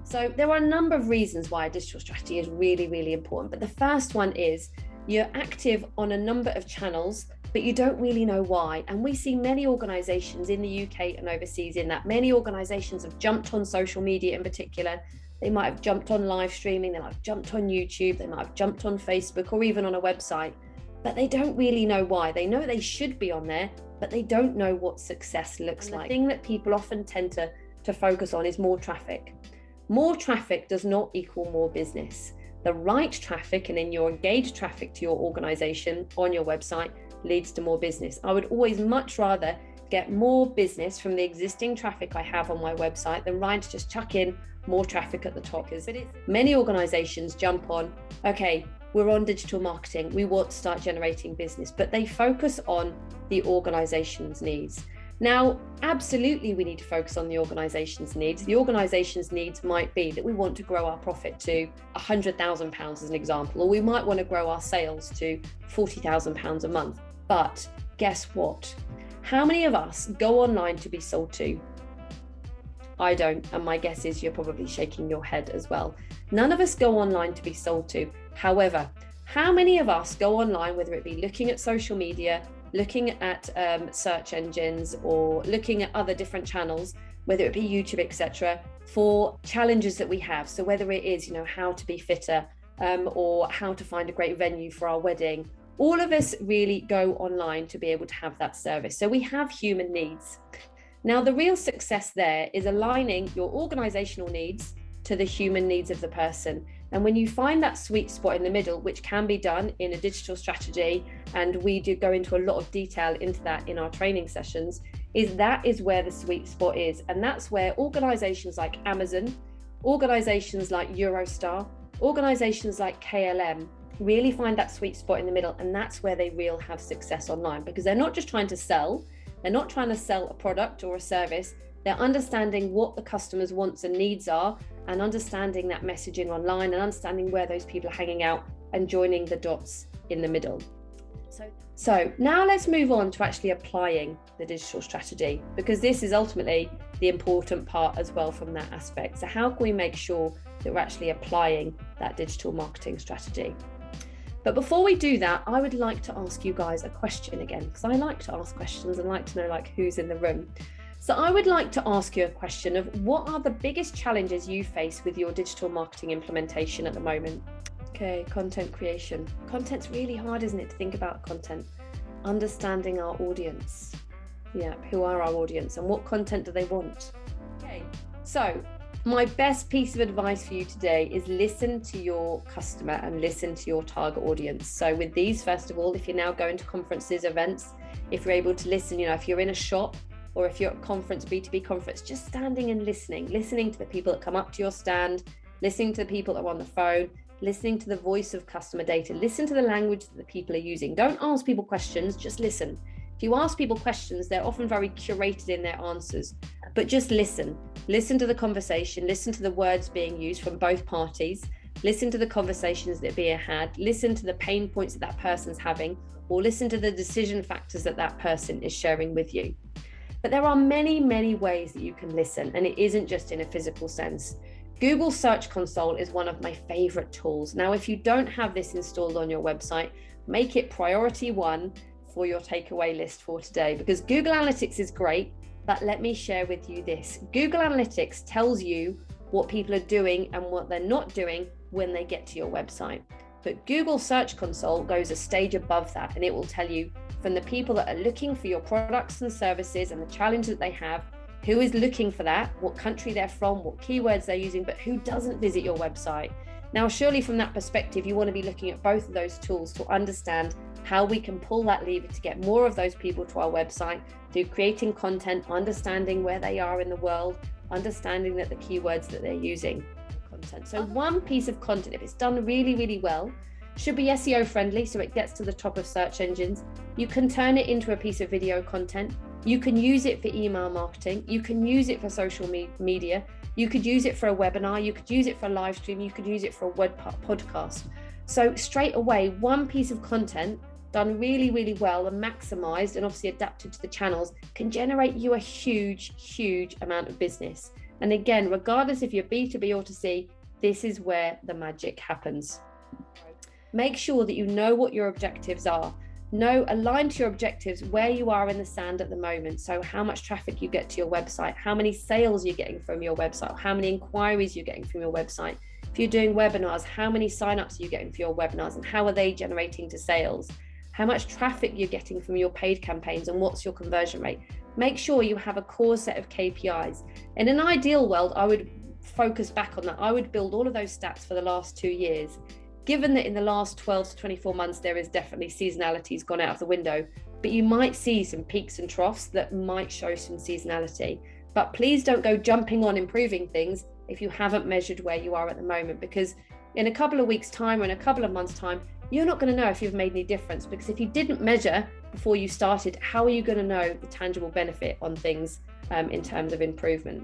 So there are a number of reasons why a digital strategy is really, really important. But the first one is you're active on a number of channels, but you don't really know why. And we see many organizations in the UK and overseas in that. Many organizations have jumped on social media in particular. They might have jumped on live streaming, they might have jumped on YouTube, they might have jumped on Facebook or even on a website, but they don't really know why. They know they should be on there, but they don't know what success looks like. The thing that people often tend to focus on is more traffic. More traffic does not equal more business. The right traffic and in your engaged traffic to your organization on your website leads to more business. I would always much rather get more business from the existing traffic I have on my website than trying to just chuck in more traffic at the top. Because many organizations jump on, okay, we're on digital marketing, we want to start generating business, but they focus on the organization's needs. Now, absolutely, we need to focus on the organization's needs. The organization's needs might be that we want to grow our profit to £100,000 as an example, or we might want to grow our sales to £40,000 a month. But guess what? How many of us go online to be sold to? I don't, and my guess is you're probably shaking your head as well. None of us go online to be sold to. However, how many of us go online, whether it be looking at social media, looking at search engines, or looking at other different channels, whether it be YouTube, etc., for challenges that we have? So whether it is, how to be fitter, or how to find a great venue for our wedding, all of us really go online to be able to have that service. So we have human needs. Now, the real success there is aligning your organizational needs to the human needs of the person. And when you find that sweet spot in the middle, which can be done in a digital strategy, and we do go into a lot of detail into that in our training sessions, that is where the sweet spot is. And that's where organizations like Amazon, organizations like Eurostar, organizations like KLM really find that sweet spot in the middle. And that's where they really have success online, because they're not just trying to sell. They're not trying to sell a product or a service. They're understanding what the customer's wants and needs are, and understanding that messaging online, and understanding where those people are hanging out, and joining the dots in the middle. So now let's move on to actually applying the digital strategy, because this is ultimately the important part as well from that aspect. So how can we make sure that we're actually applying that digital marketing strategy? But before we do that, I would like to ask you guys a question again, because I like to ask questions and like to know who's in the room. So I would like to ask you a question of what are the biggest challenges you face with your digital marketing implementation at the moment? Okay, content creation. Content's really hard, isn't it, to think about content? Understanding our audience. Yeah, who are our audience and what content do they want? Okay, so my best piece of advice for you today is listen to your customer and listen to your target audience. So with these, first of all, if you're now going to conferences, events, if you're able to listen, if you're in a shop or if you're at a conference, B2B conference, just standing and listening to the people that come up to your stand, listening to the people that are on the phone, listening to the voice of customer data, listen to the language that the people are using. Don't ask people questions, just listen. If you ask people questions, they're often very curated in their answers, but just listen. Listen to the conversation, listen to the words being used from both parties, listen to the conversations that are being had, listen to the pain points that person's having, or listen to the decision factors that person is sharing with you. But there are many, many ways that you can listen, and it isn't just in a physical sense. Google Search Console is one of my favorite tools. Now, if you don't have this installed on your website, make it priority one for your takeaway list for today, because Google Analytics is great, but let me share with you this. Google Analytics tells you what people are doing and what they're not doing when they get to your website. But Google Search Console goes a stage above that, and it will tell you from the people that are looking for your products and services and the challenge that they have, who is looking for that, what country they're from, what keywords they're using, but who doesn't visit your website. Now, surely from that perspective, you want to be looking at both of those tools to understand how we can pull that lever to get more of those people to our website through creating content, understanding where they are in the world, understanding that the keywords that they're using. So one piece of content, if it's done really, really well, should be SEO friendly, so it gets to the top of search engines. You can turn it into a piece of video content. You can use it for email marketing. You can use it for social media. You could use it for a webinar. You could use it for a live stream. You could use it for a web podcast. So straight away, one piece of content done really, really well and maximized and obviously adapted to the channels can generate you a huge, huge amount of business. And again, regardless if you're B2B or to C, this is where the magic happens. Make sure that you know what your objectives are. Align to your objectives where you are in the sand at the moment. So how much traffic you get to your website, how many sales you're getting from your website, how many inquiries you're getting from your website. If you're doing webinars, how many signups are you getting for your webinars and how are they generating to sales? How much traffic you're getting from your paid campaigns and what's your conversion rate? Make sure you have a core set of KPIs. In an ideal world, I would focus back on that. I would build all of those stats for the last 2 years. Given that in the last 12 to 24 months, there is definitely seasonality's gone out of the window, but you might see some peaks and troughs that might show some seasonality. But please don't go jumping on improving things if you haven't measured where you are at the moment, because in a couple of weeks' time or in a couple of months' time, you're not going to know if you've made any difference, because if you didn't measure before you started, how are you going to know the tangible benefit on things in terms of improvement?